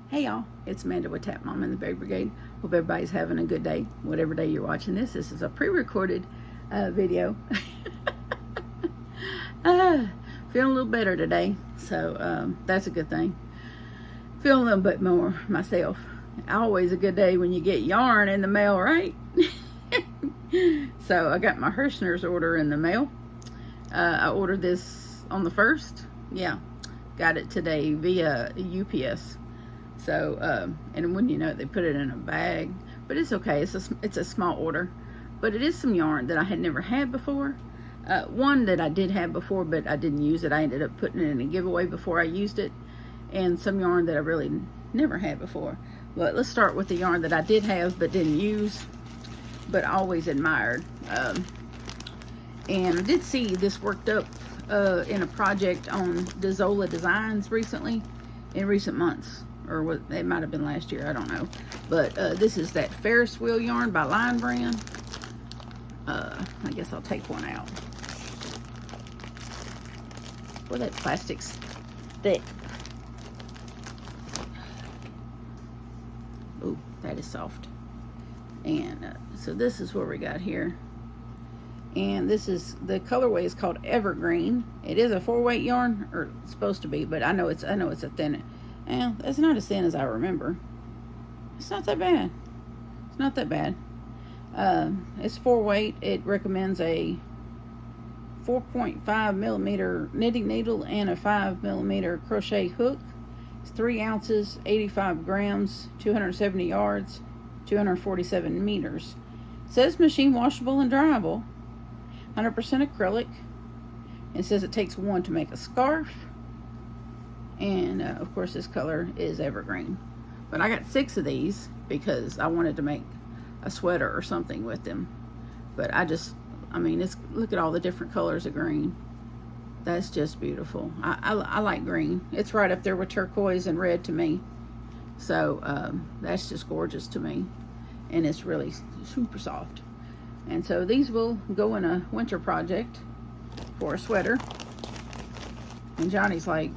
Hey y'all, it's Amanda with Tap Mom and the Baby Brigade. Hope everybody's having a good day. Whatever day you're watching this, this is a pre-recorded video. Feeling a little better today, so that's a good thing. Feeling a little bit more myself. Always a good day when you get yarn in the mail, right? So I got my Herrschners order in the mail. I ordered this on the 1st. Yeah, got it today via UPS. So, and when you know it, they put it in a bag, but it's okay. It's a small order, but it is some yarn that I had never had before. One that I did have before, but I didn't use it. I ended up putting it in a giveaway before I used it, and some yarn that I really never had before. But let's start with the yarn that I did have but didn't use, but always admired. And I did see this worked up in a project on Zola Designs recently, in recent months. Or what, it might have been last year, I don't know. But this is that Ferris wheel yarn by Line Brand. I guess I'll take one out. Boy, that plastic's thick. Ooh, that is soft. And so this is what we got here. And this is, the colorway is called Evergreen. It is a 4-weight yarn, or it's supposed to be, but I know it's a thin. Yeah, it's not as thin as I remember. It's not that bad. It's not that bad. It's 4-weight. It recommends a 4.5 millimeter knitting needle and a 5 millimeter crochet hook. It's 3 ounces, 85 grams, 270 yards, 247 meters. It says machine washable and dryable. 100% acrylic. It says it takes 1 to make a scarf. And of course this color is Evergreen, but I got 6 of these because I wanted to make a sweater or something with them. But I mean, look at all the different colors of green. That's just beautiful. I like green. It's right up there with turquoise and red to me. So that's just gorgeous to me, and it's really super soft. And so these will go in a winter project for a sweater. And Johnny's like,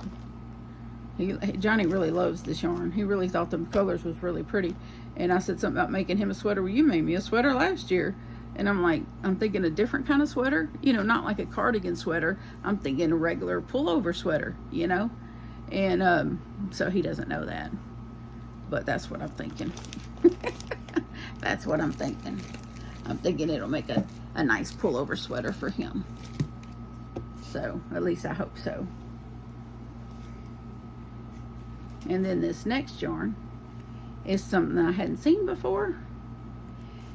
Johnny really loves this yarn. He really thought the colors was really pretty. And I said something about making him a sweater. Well, you made me a sweater last year. And I'm like, I'm thinking a different kind of sweater. You know, not like a cardigan sweater. I'm thinking a regular pullover sweater, you know. And so he doesn't know that. But that's what I'm thinking. That's what I'm thinking. I'm thinking it'll make a nice pullover sweater for him. So, at least I hope so. And then this next yarn is something that I hadn't seen before.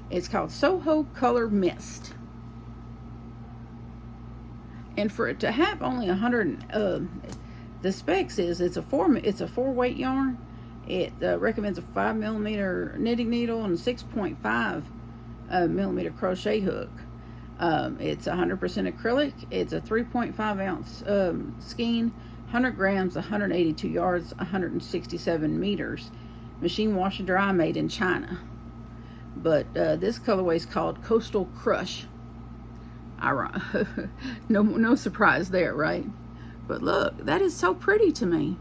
It's called Soho Color Mist. And for it to have only 100, the specs is it's a 4-weight yarn. It recommends a 5 millimeter knitting needle and 6.5 millimeter crochet hook. It's 100% acrylic. It's a 3.5 ounce skein. 100 grams, 182 yards, 167 meters. Machine wash and dry, made in China. But this colorway is called Coastal Crush. No surprise there, right? But look, that is so pretty to me.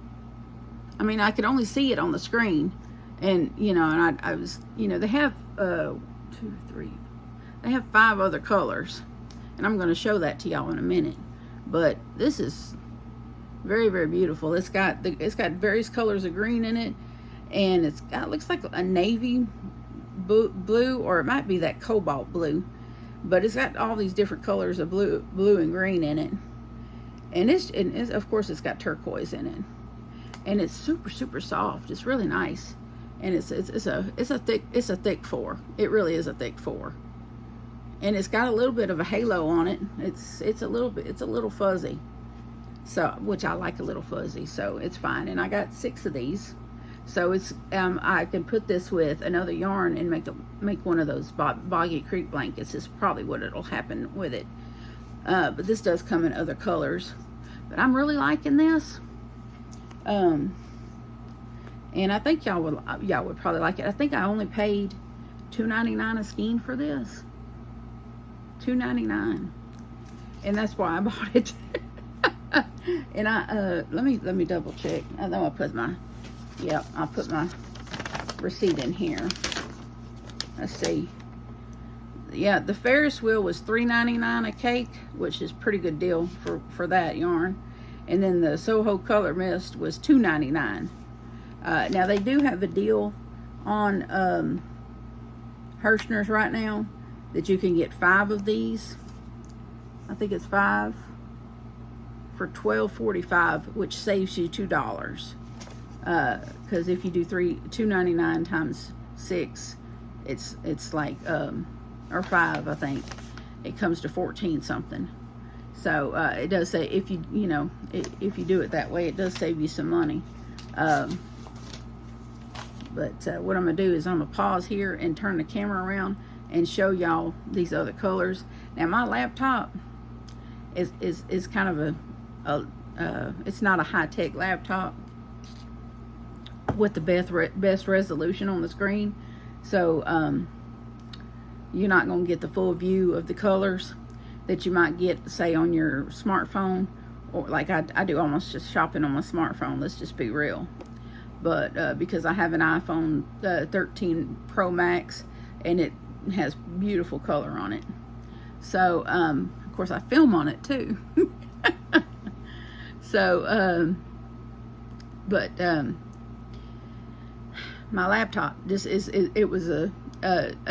I mean, I could only see it on the screen. And, you know, and I was, you know, they have 2, 3, they have 5 other colors. And I'm going to show that to y'all in a minute. But this is very, very beautiful. It's got various colors of green in it, and it looks like a navy blue, or it might be that cobalt blue, but it's got all these different colors of blue and green in it, and it's of course it's got turquoise in it, and it's super, super soft. It's really nice, and it's a thick 4. It really is a thick 4, and it's got a little bit of a halo on it. It's a little fuzzy. So, which I like a little fuzzy, so it's fine. And I got 6 of these, so it's I can put this with another yarn and make one of those Boggy Creek blankets. Is probably what it'll happen with it. But this does come in other colors. But I'm really liking this. And I think y'all would probably like it. I think I only paid $2.99 a skein for this. $2.99, and that's why I bought it. And I let me double check. I know I put my Yep, I'll put my receipt in here. Let's see. Yeah, the Ferris wheel was $3.99 a cake, which is a pretty good deal for that yarn. And then the Soho Color Mist was $2.99. Now they do have a deal on Herrschners right now that you can get 5 of these. I think it's 5 for $12.45, which saves you $2. Because if you do $2.99 times 6, it's like or 5, I think it comes to 14 something. So it does say if you if you do it that way, it does save you some money. But what I'm gonna do is I'm gonna pause here and turn the camera around and show y'all these other colors. Now my laptop is kind of it's not a high-tech laptop with the best resolution on the screen, so you're not going to get the full view of the colors that you might get, say, on your smartphone, or like I do almost just shopping on my smartphone, let's just be real. But because I have an iPhone 13 Pro Max, and it has beautiful color on it, so of course I film on it too. So my laptop just it was a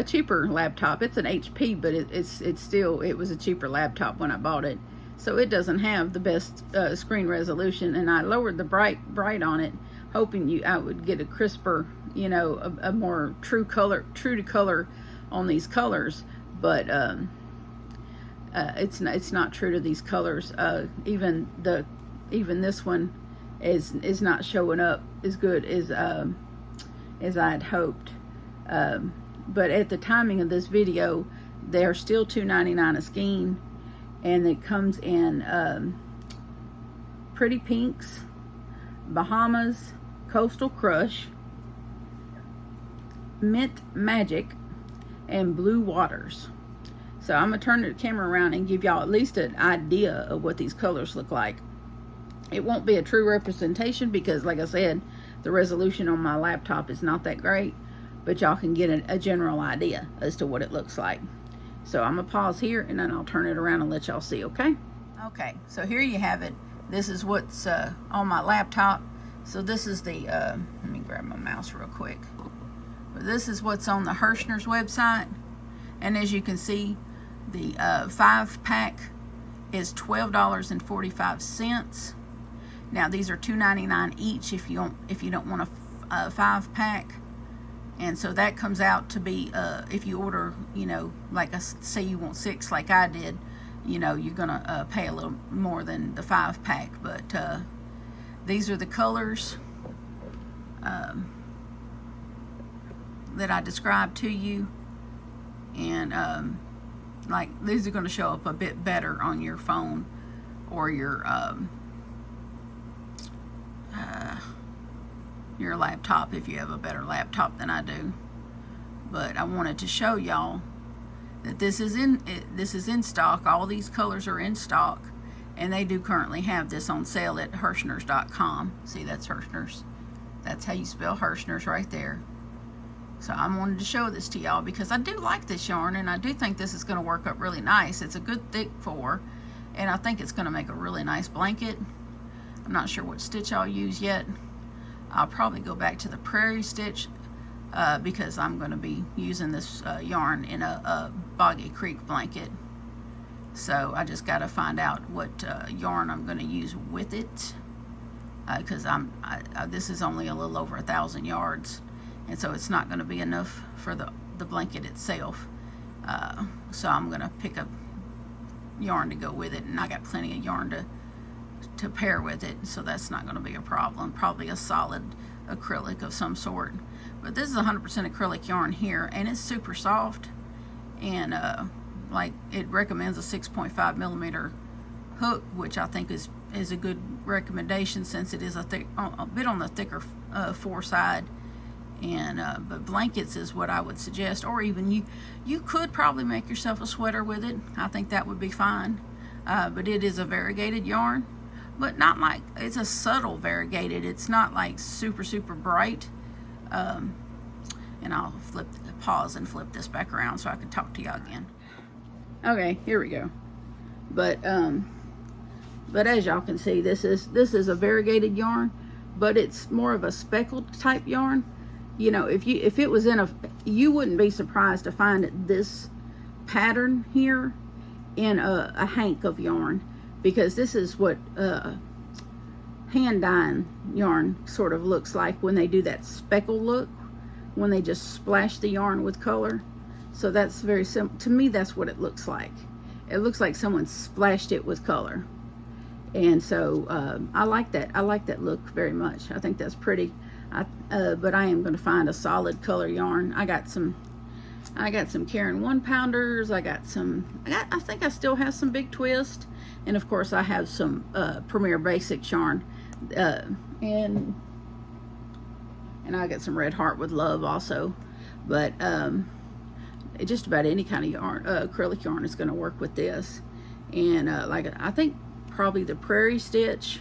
cheaper laptop. It's an HP, but it was a cheaper laptop when I bought it, so it doesn't have the best screen resolution, and I lowered the bright on it, hoping I would get a crisper, a more true to color on these colors, but it's not true to these colors. Even this one is not showing up as good as I had hoped. But at the timing of this video, they're still $2.99 a skein, and it comes in Pretty Pinks, Bahamas, Coastal Crush, Mint Magic, and Blue Waters. So I'm gonna turn the camera around and give y'all at least an idea of what these colors look like. It won't be a true representation because, like I said, the resolution on my laptop is not that great, but y'all can get a general idea as to what it looks like. So I'm gonna pause here and then I'll turn it around and let y'all see, okay? Okay, so here you have it. This is what's on my laptop. So this is the, let me grab my mouse real quick. But this is what's on the Herrschners website. And as you can see, the 5-pack is $12.45. Now these are $2.99 each if you don't want a 5-pack. And so that comes out to be, if you order, like say you want 6 like I did, you're gonna pay a little more than the 5-pack. But these are the colors that I described to you, and like these are going to show up a bit better on your phone or your laptop if you have a better laptop than I do. But I wanted to show y'all that this is in stock. All these colors are in stock, and they do currently have this on sale at Herrschners.com. See, that's Herrschners. That's how you spell Herrschners right there. So I wanted to show this to y'all because I do like this yarn, and I do think this is going to work up really nice. It's a good thick 4, and I think it's going to make a really nice blanket. I'm not sure what stitch I'll use yet. I'll probably go back to the prairie stitch because I'm going to be using this yarn in a Boggy Creek blanket. So I just got to find out what yarn I'm going to use with it, because this is only a little over 1,000 yards, and so it's not going to be enough for the blanket itself. So I'm going to pick up yarn to go with it, and I got plenty of yarn to pair with it, so that's not going to be a problem. Probably a solid acrylic of some sort. But this is 100% acrylic yarn here, and it's super soft, and like it recommends a 6.5 millimeter hook, which I think is a good recommendation since it is a bit on the thicker 4 side. And but blankets is what I would suggest, or even you could probably make yourself a sweater with it. I think that would be fine. But it is a variegated yarn, but not like, it's a subtle variegated. It's not like super, super bright. And I'll pause and flip this back around so I can talk to y'all again. Okay, here we go. But as y'all can see, this is a variegated yarn, but it's more of a speckled type yarn. You know, if it was in you wouldn't be surprised to find this pattern here in a hank of yarn, because this is what hand dyeing yarn sort of looks like when they do that speckle look, when they just splash the yarn with color. So that's very simple. To me, that's what it looks like. It looks like someone splashed it with color. And so I like that. I like that look very much. I think that's pretty. But I am going to find a solid color yarn. I got some Karen 1-pounders. I think I still have some Big Twist. And of course I have some Premier Basics yarn. And I got some Red Heart with Love also. But just about any kind of yarn, acrylic yarn is going to work with this. And I think probably the Prairie Stitch,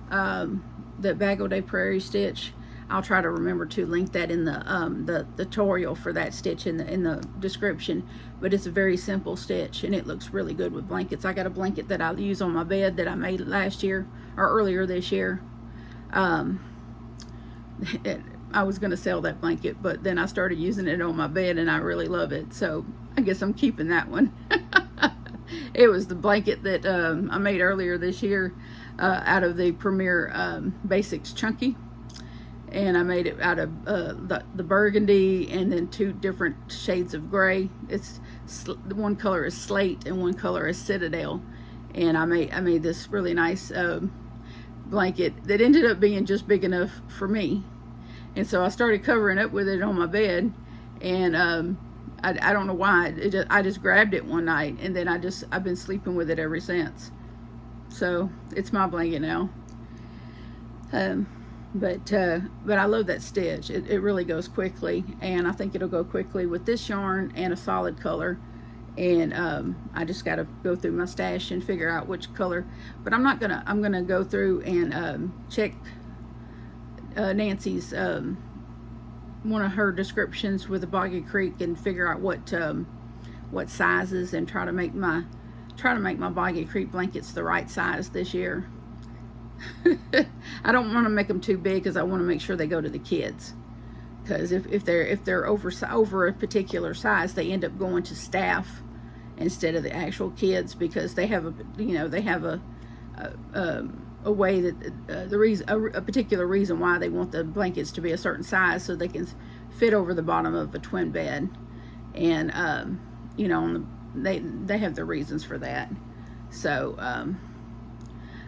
the Bago de Prairie Stitch. I'll try to remember to link that in the tutorial for that stitch in the description. But it's a very simple stitch, and it looks really good with blankets. I got a blanket that I use on my bed that I made last year or earlier this year. I was going to sell that blanket, but then I started using it on my bed, and I really love it. So I guess I'm keeping that one. It was the blanket that I made earlier this year out of the Premier Basics Chunky. And I made it out of the burgundy and then 2 different shades of gray. It's one color is slate and one color is citadel. And I made this really nice blanket that ended up being just big enough for me. And so I started covering up with it on my bed, and I don't know why. I just grabbed it one night, and then I've been sleeping with it ever since. So it's my blanket now. But I love that stitch. It really goes quickly, and I think it'll go quickly with this yarn and a solid color. And I just got to go through my stash and figure out which color. But I'm gonna go through and check Nancy's one of her descriptions with the Boggy Creek and figure out what sizes, and try to make my Boggy Creek blankets the right size this year. I don't want to make them too big because I want to make sure they go to the kids. Because if they're over a particular size, they end up going to staff instead of the actual kids, because they have a way that a particular reason why they want the blankets to be a certain size, so they can fit over the bottom of a twin bed. And they have their reasons for that. So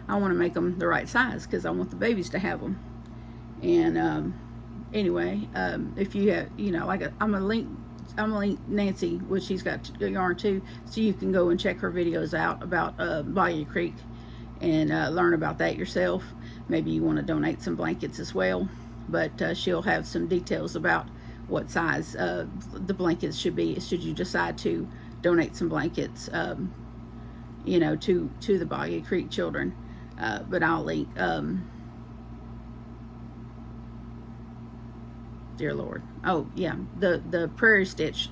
I want to make them the right size because I want the babies to have them. And anyway, if you have, I'm gonna link Nancy, which she's got yarn too, so you can go and check her videos out about Boggy Creek and learn about that yourself. Maybe you want to donate some blankets as well, but she'll have some details about what size the blankets should be should you decide to donate some blankets to the Boggy Creek children. But I'll link dear Lord, oh yeah, the Prairie Stitch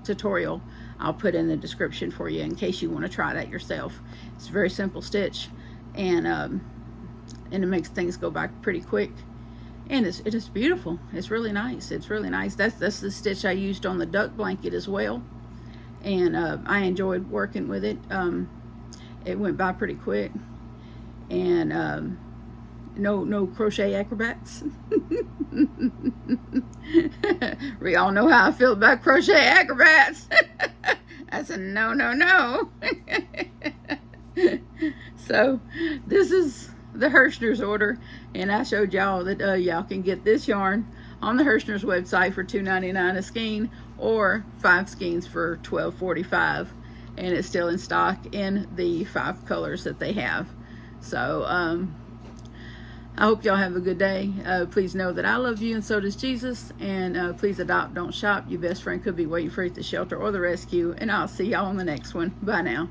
tutorial I'll put in the description for you in case you want to try that yourself. It's a very simple stitch, and it makes things go back pretty quick, and it is beautiful. It's really nice. It's really nice. That's the stitch I used on the duck blanket as well, and I enjoyed working with it. It went by pretty quick, and no crochet acrobats. We all know how I feel about crochet acrobats. That's a no. So this is the Herrschners order, and I showed y'all that y'all can get this yarn on the Herrschners website for $2.99 a skein, or 5 skeins for $12.45, and it's still in stock in the 5 colors that they have. So I hope y'all have a good day. Please know that I love you, and so does Jesus. And please adopt, don't shop. Your best friend could be waiting for you at the shelter or the rescue. And I'll see y'all on the next one. Bye now.